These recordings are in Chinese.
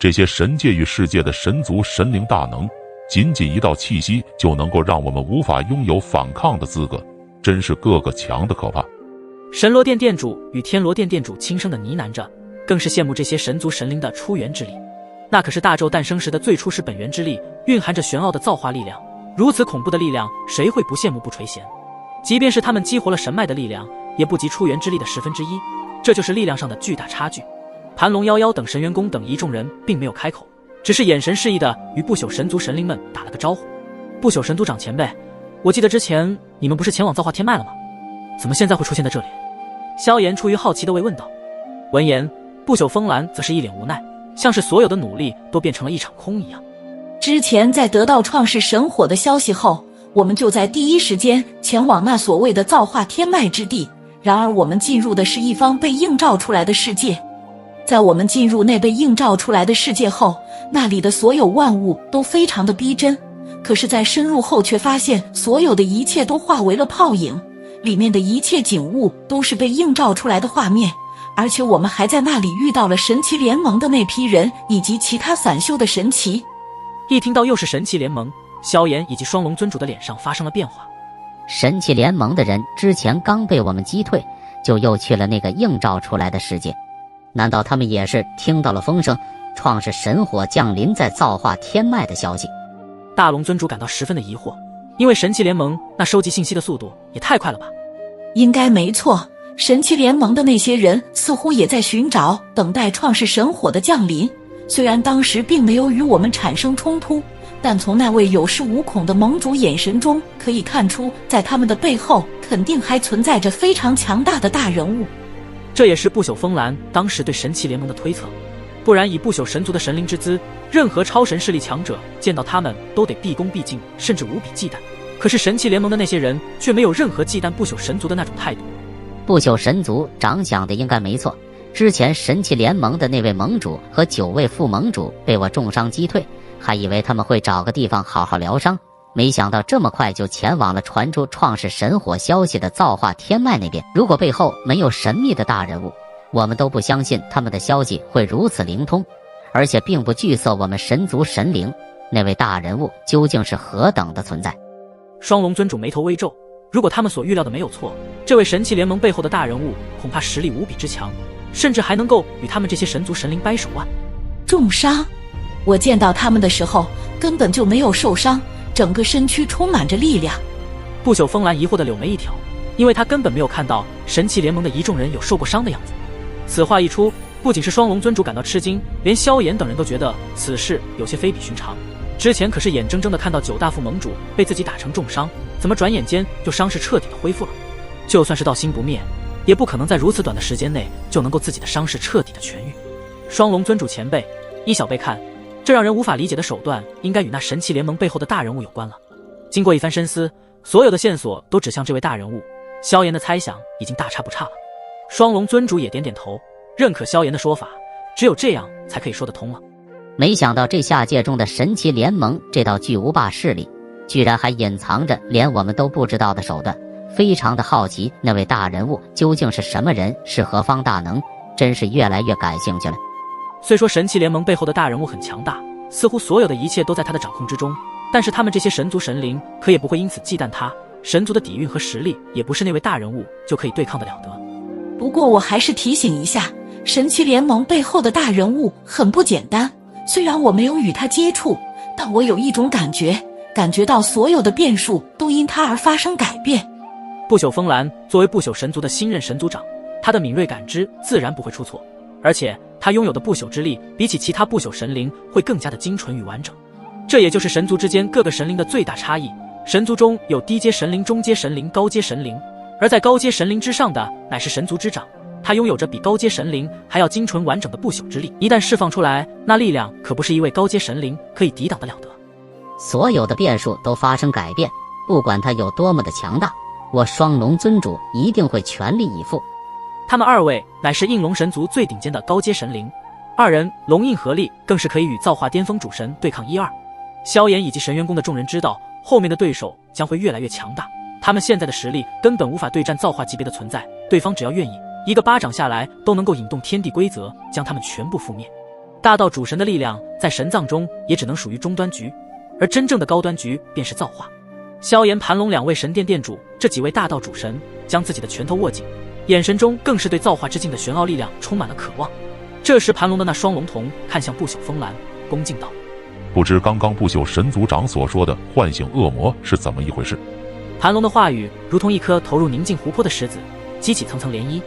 这些神界与世界的神族神灵大能，仅仅一道气息就能够让我们无法拥有反抗的资格，真是个个强的可怕。神罗殿殿主与天罗殿殿主轻声的呢喃着，更是羡慕这些神族神灵的出源之力。那可是大纣诞生时的最初始本源之力，蕴含着玄奥的造化力量。如此恐怖的力量，谁会不羡慕不垂涎？即便是他们激活了神脉的力量，也不及出源之力的1/10，这就是力量上的巨大差距。盘龙夭夭等神元公等一众人并没有开口，只是眼神示意的与不朽神族神灵们打了个招呼。不朽神族长前辈，我记得之前你们不是前往造化天脉了吗？怎么现在会出现在这里？萧炎出于好奇地问道。闻言，不朽风兰则是一脸无奈，像是所有的努力都变成了一场空一样。之前在得到创世神火的消息后，我们就在第一时间前往那所谓的造化天脉之地，然而我们进入的是一方被映照出来的世界。在我们进入那被映照出来的世界后，那里的所有万物都非常的逼真，可是在深入后却发现所有的一切都化为了泡影，里面的一切景物都是被映照出来的画面，而且我们还在那里遇到了神奇联盟的那批人以及其他散修的神奇。一听到又是神奇联盟，萧炎以及双龙尊主的脸上发生了变化。神奇联盟的人之前刚被我们击退，就又去了那个映照出来的世界，难道他们也是听到了风声，创世神火降临在造化天脉的消息？大龙尊主感到十分的疑惑，因为神奇联盟那收集信息的速度也太快了吧。应该没错，神奇联盟的那些人似乎也在寻找等待创世神火的降临，虽然当时并没有与我们产生冲突，但从那位有恃无恐的盟主眼神中可以看出，在他们的背后肯定还存在着非常强大的大人物。这也是不朽风兰当时对神奇联盟的推测，不然以不朽神族的神灵之姿，任何超神势力强者见到他们都得毕恭毕敬，甚至无比忌惮。可是神奇联盟的那些人却没有任何忌惮不朽神族的那种态度。不朽神族长想的应该没错，之前神奇联盟的那位盟主和9位副盟主被我重伤击退，还以为他们会找个地方好好疗伤，没想到这么快就前往了传出创世神火消息的造化天脉那边。如果背后没有神秘的大人物，我们都不相信他们的消息会如此灵通，而且并不惧色我们神族神灵。那位大人物究竟是何等的存在？双龙尊主眉头微皱，如果他们所预料的没有错，这位神奇联盟背后的大人物恐怕实力无比之强，甚至还能够与他们这些神族神灵掰手腕。重伤？我见到他们的时候根本就没有受伤，整个身躯充满着力量。不朽风兰疑惑的柳眉一挑，因为他根本没有看到神奇联盟的一众人有受过伤的样子。此话一出，不仅是双龙尊主感到吃惊，连萧炎等人都觉得此事有些非比寻常。之前可是眼睁睁地看到9大副盟主被自己打成重伤，怎么转眼间就伤势彻底的恢复了？就算是道心不灭，也不可能在如此短的时间内就能够自己的伤势彻底的痊愈。双龙尊主前辈，依小辈看，这让人无法理解的手段应该与那神奇联盟背后的大人物有关了。经过一番深思，所有的线索都指向这位大人物，萧炎的猜想已经大差不差了。双龙尊主也点点头，认可萧炎的说法，只有这样才可以说得通了。没想到这下界中的神奇联盟这道巨无霸势力，居然还隐藏着连我们都不知道的手段，非常的好奇那位大人物究竟是什么人，是何方大能，真是越来越感兴趣了。虽说神奇联盟背后的大人物很强大，似乎所有的一切都在他的掌控之中，但是他们这些神族神灵可也不会因此忌惮他，神族的底蕴和实力也不是那位大人物就可以对抗得了的。不过我还是提醒一下，神奇联盟背后的大人物很不简单，虽然我没有与他接触，但我有一种感觉到所有的变数都因他而发生改变。不朽风兰作为不朽神族的新任神族长，他的敏锐感知自然不会出错，而且他拥有的不朽之力比起其他不朽神灵会更加的精纯与完整。这也就是神族之间各个神灵的最大差异，神族中有低阶神灵、中阶神灵、高阶神灵，而在高阶神灵之上的乃是神族之长，他拥有着比高阶神灵还要精纯完整的不朽之力，一旦释放出来，那力量可不是一位高阶神灵可以抵挡得了的。所有的变数都发生改变，不管他有多么的强大，我双龙尊主一定会全力以赴。他们2位乃是应龙神族最顶尖的高阶神灵，2人龙印合力更是可以与造化巅峰主神对抗1、2。萧炎以及神元宫的众人知道，后面的对手将会越来越强大，他们现在的实力根本无法对战造化级别的存在，对方只要愿意，一个巴掌下来都能够引动天地规则，将他们全部覆灭。大道主神的力量在神藏中也只能属于中端局，而真正的高端局便是造化。萧炎、盘龙两位神殿殿主，这几位大道主神将自己的拳头握紧，眼神中更是对造化之境的玄奥力量充满了渴望。这时盘龙的那双龙瞳看向不朽风兰，恭敬道：不知刚刚不朽神族长所说的唤醒恶魔是怎么一回事？盘龙的话语如同一颗投入宁静湖泊的石子，激起层层涟漪。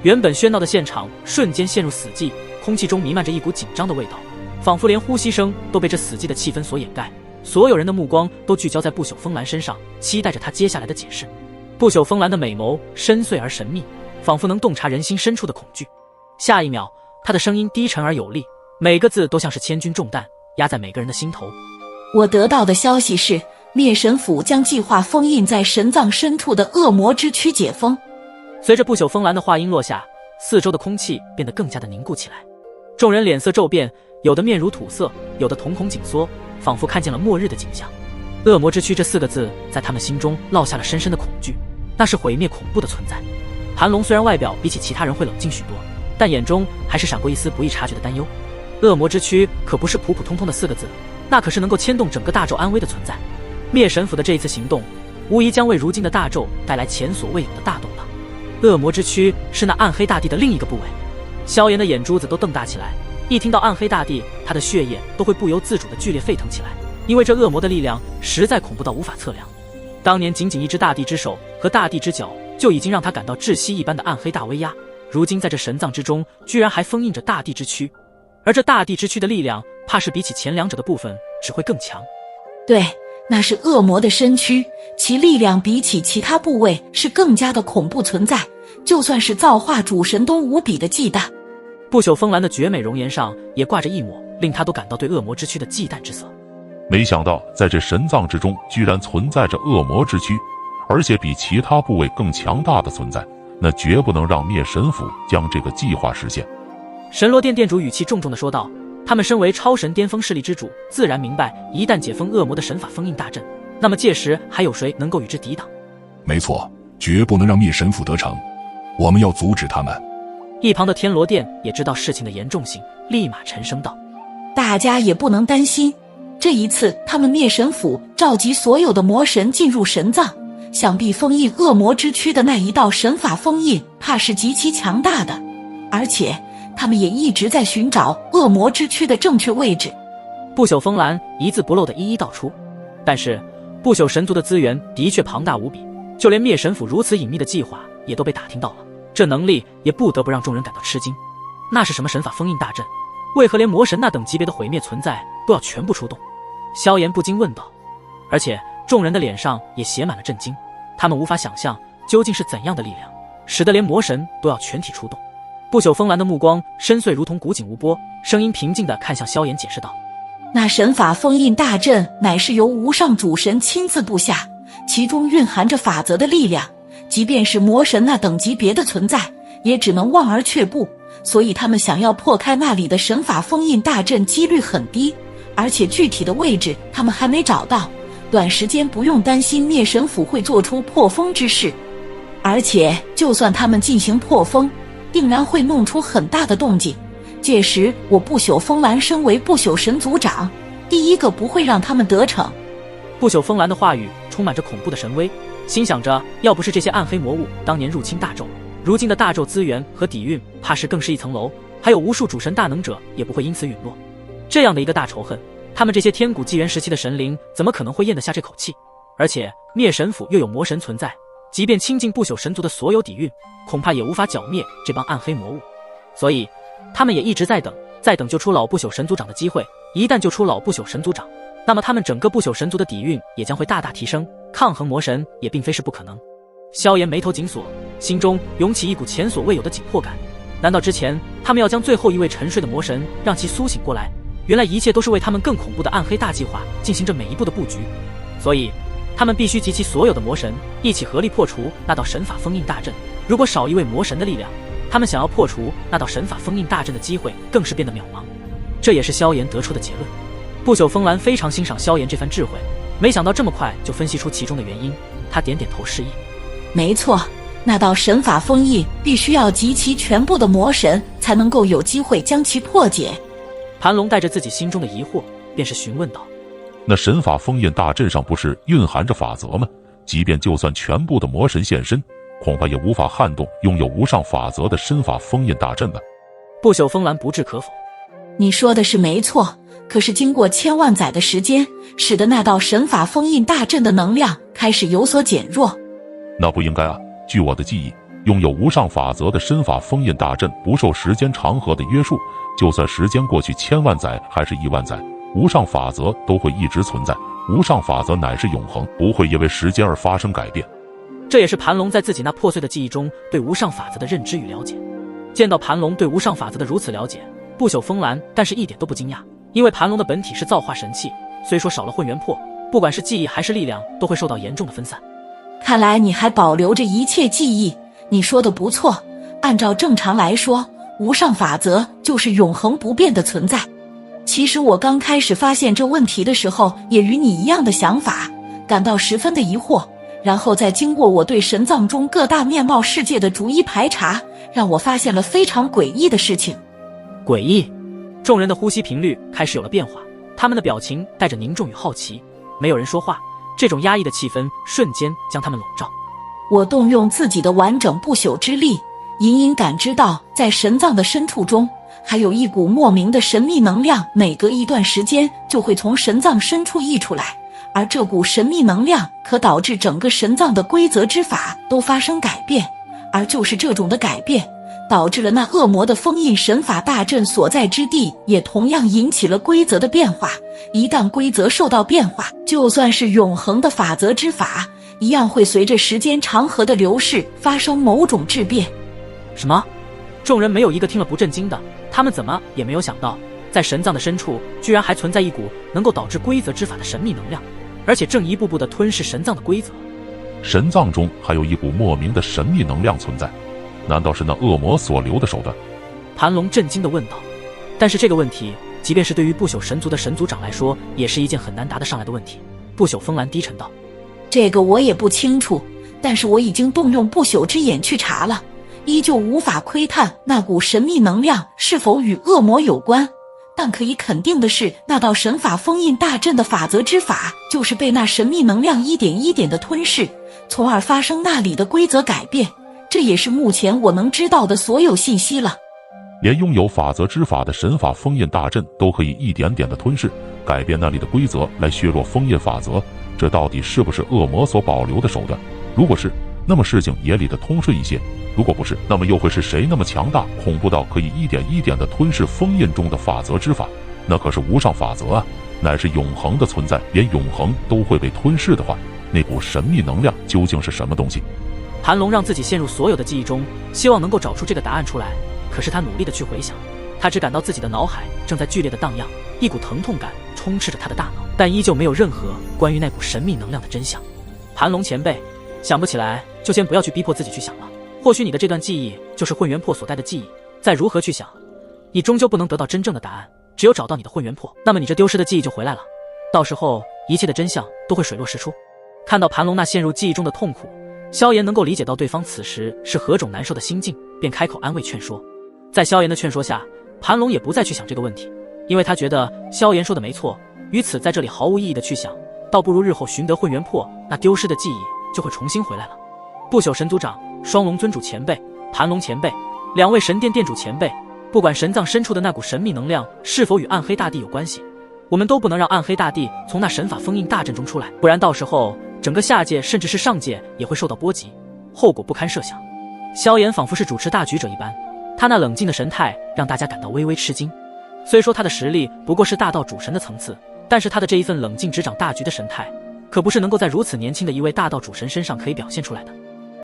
原本喧闹的现场瞬间陷入死寂，空气中弥漫着一股紧张的味道，仿佛连呼吸声都被这死寂的气氛所掩盖。所有人的目光都聚焦在不朽风兰身上，期待着他接下来的解释。不朽风兰的美眸深邃而神秘，仿佛能洞察人心深处的恐惧。下一秒，他的声音低沉而有力，每个字都像是千钧重担，压在每个人的心头。我得到的消息是，灭神府将计划封印在神藏深处的恶魔之躯解封。随着不朽风兰的话音落下，四周的空气变得更加的凝固起来。众人脸色骤变，有的面如土色，有的瞳孔紧缩，仿佛看见了末日的景象。恶魔之躯这4个字在他们心中烙下了深深的恐惧，那是毁灭恐怖的存在。盘龙虽然外表比起其他人会冷静许多，但眼中还是闪过一丝不易察觉的担忧。恶魔之躯可不是普普通通的4个字，那可是能够牵动整个大纣安危的存在。灭神府的这一次行动，无疑将为如今的大纣带来前所未有的大动荡。恶魔之躯是那暗黑大帝的另一个部位。萧炎的眼珠子都瞪大起来，一听到暗黑大帝，他的血液都会不由自主的剧烈沸腾起来，因为这恶魔的力量实在恐怖到无法测量。当年仅仅一只大帝之手和大帝之脚，就已经让他感到窒息一般的暗黑大威压，如今在这神藏之中，居然还封印着大帝之躯，而这大帝之躯的力量，怕是比起前两者的部分只会更强。对，那是恶魔的身躯，其力量比起其他部位是更加的恐怖存在，就算是造化主神都无比的忌惮。不朽风兰的绝美容颜上也挂着一抹令他都感到对恶魔之躯的忌惮之色。没想到在这神藏之中居然存在着恶魔之躯，而且比其他部位更强大的存在，那绝不能让灭神府将这个计划实现。神罗殿殿主语气重重地说道，他们身为超神巅峰势力之主，自然明白一旦解封恶魔的神法封印大阵，那么届时还有谁能够与之抵挡？没错，绝不能让灭神府得逞，我们要阻止他们。一旁的天罗殿也知道事情的严重性，立马沉声道，大家也不能担心，这一次他们灭神府召集所有的魔神进入神藏，想必封印恶魔之躯的那一道神法封印怕是极其强大的，而且他们也一直在寻找恶魔之躯的正确位置。不朽风兰一字不漏地一一道出，但是不朽神族的资源的确庞大无比，就连灭神府如此隐秘的计划也都被打听到了，这能力也不得不让众人感到吃惊。那是什么神法封印大阵？为何连魔神那等级别的毁灭存在都要全部出动？萧炎不禁问道。而且众人的脸上也写满了震惊，他们无法想象究竟是怎样的力量，使得连魔神都要全体出动。不朽风兰的目光深邃如同古井无波，声音平静地看向萧炎解释道，那神法封印大阵乃是由无上主神亲自布下，其中蕴含着法则的力量，即便是魔神那等级别的存在，也只能望而却步，所以他们想要破开那里的神法封印大阵几率很低，而且具体的位置他们还没找到，短时间不用担心灭神府会做出破封之事。而且就算他们进行破封，定然会弄出很大的动静，届时我不朽风兰身为不朽神族长，第一个不会让他们得逞。不朽风兰的话语充满着恐怖的神威，心想着要不是这些暗黑魔物当年入侵大纣，如今的大纣资源和底蕴怕是更是一层楼，还有无数主神大能者也不会因此陨落。这样的一个大仇恨，他们这些天古纪元时期的神灵怎么可能会咽得下这口气？而且灭神府又有魔神存在，即便倾尽不朽神族的所有底蕴，恐怕也无法剿灭这帮暗黑魔物。所以他们也一直在等，在等救出老不朽神族长的机会。一旦救出老不朽神族长，那么他们整个不朽神族的底蕴也将会大大提升，抗衡魔神也并非是不可能。萧炎眉头紧锁，心中涌起一股前所未有的紧迫感。难道之前他们要将最后一位沉睡的魔神让其苏醒过来？原来一切都是为他们更恐怖的暗黑大计划进行着每一步的布局，所以他们必须集齐所有的魔神，一起合力破除那道神法封印大阵。如果少一位魔神的力量，他们想要破除那道神法封印大阵的机会更是变得渺茫。这也是萧炎得出的结论。不朽风兰非常欣赏萧炎这番智慧，没想到这么快就分析出其中的原因，他点点头示意。没错，那道神法封印必须要集齐全部的魔神才能够有机会将其破解。盘龙带着自己心中的疑惑，便是询问道：那神法封印大阵上不是蕴含着法则吗？即便就算全部的魔神现身，恐怕也无法撼动拥有无上法则的身法封印大阵吧？不朽风兰不置可否。你说的是没错，可是经过千万载的时间，使得那道神法封印大阵的能量开始有所减弱。那不应该啊！据我的记忆，拥有无上法则的身法封印大阵不受时间长河的约束，就算时间过去千万载还是1万载，无上法则都会一直存在。无上法则乃是永恒，不会因为时间而发生改变。这也是盘龙在自己那破碎的记忆中对无上法则的认知与了解。见到盘龙对无上法则的如此了解，不朽风兰但是一点都不惊讶，因为盘龙的本体是造化神器，虽说少了混元魄，不管是记忆还是力量都会受到严重的分散。看来你还保留着一切记忆，你说的不错。按照正常来说，无上法则就是永恒不变的存在。其实我刚开始发现这问题的时候，也与你一样的想法，感到十分的疑惑。然后再经过我对神藏中各大面貌世界的逐一排查，让我发现了非常诡异的事情。诡异？众人的呼吸频率开始有了变化，他们的表情带着凝重与好奇，没有人说话，这种压抑的气氛瞬间将他们笼罩。我动用自己的完整不朽之力，隐隐感知到在神藏的深处中还有一股莫名的神秘能量，每隔一段时间就会从神藏深处溢出来，而这股神秘能量可导致整个神藏的规则之法都发生改变，而就是这种的改变，导致了那恶魔的封印神法大阵所在之地也同样引起了规则的变化。一旦规则受到变化，就算是永恒的法则之法，一样会随着时间长河的流逝发生某种质变。什么？众人没有一个听了不震惊的，他们怎么也没有想到，在神藏的深处居然还存在一股能够导致规则之法的神秘能量，而且正一步步地吞噬神藏的规则。神藏中还有一股莫名的神秘能量存在，难道是那恶魔所留的手段？盘龙震惊地问道。但是这个问题，即便是对于不朽神族的神族长来说，也是一件很难答得上来的问题。不朽风兰低沉道：这个我也不清楚，但是我已经动用不朽之眼去查了，依旧无法窥探那股神秘能量是否与恶魔有关。但可以肯定的是，那道神法封印大阵的法则之法，就是被那神秘能量一点一点的吞噬，从而发生那里的规则改变。这也是目前我能知道的所有信息了。连拥有法则之法的神法封印大阵都可以一点点的吞噬，改变那里的规则来削弱封印法则，这到底是不是恶魔所保留的手段？如果是，那么事情也理得通顺一些；如果不是，那么又会是谁那么强大，恐怖到可以一点一点的吞噬封印中的法则之法？那可是无上法则啊，乃是永恒的存在，连永恒都会被吞噬的话，那股神秘能量究竟是什么东西？盘龙让自己陷入所有的记忆中，希望能够找出这个答案出来。可是他努力的去回想，他只感到自己的脑海正在剧烈的荡漾，一股疼痛感充斥着他的大脑，但依旧没有任何关于那股神秘能量的真相。盘龙前辈，想不起来就先不要去逼迫自己去想了，或许你的这段记忆就是混元魄所带的记忆，再如何去想，你终究不能得到真正的答案。只有找到你的混元魄，那么你这丢失的记忆就回来了，到时候一切的真相都会水落石出。看到盘龙那陷入记忆中的痛苦，萧炎能够理解到对方此时是何种难受的心境，便开口安慰劝说。在萧炎的劝说下，盘龙也不再去想这个问题，因为他觉得萧炎说的没错，于此在这里毫无意义的去想，倒不如日后寻得混元魄，那丢失的记忆就会重新回来了。不朽神族长、双龙尊主前辈、盘龙前辈，两位神殿殿主前辈，不管神藏深处的那股神秘能量是否与暗黑大帝有关系，我们都不能让暗黑大帝从那神法封印大阵中出来，不然到时候整个下界甚至是上界也会受到波及，后果不堪设想。萧炎仿佛是主持大局者一般，他那冷静的神态让大家感到微微吃惊。虽说他的实力不过是大道主神的层次，但是他的这一份冷静执掌大局的神态，可不是能够在如此年轻的一位大道主神身上可以表现出来的。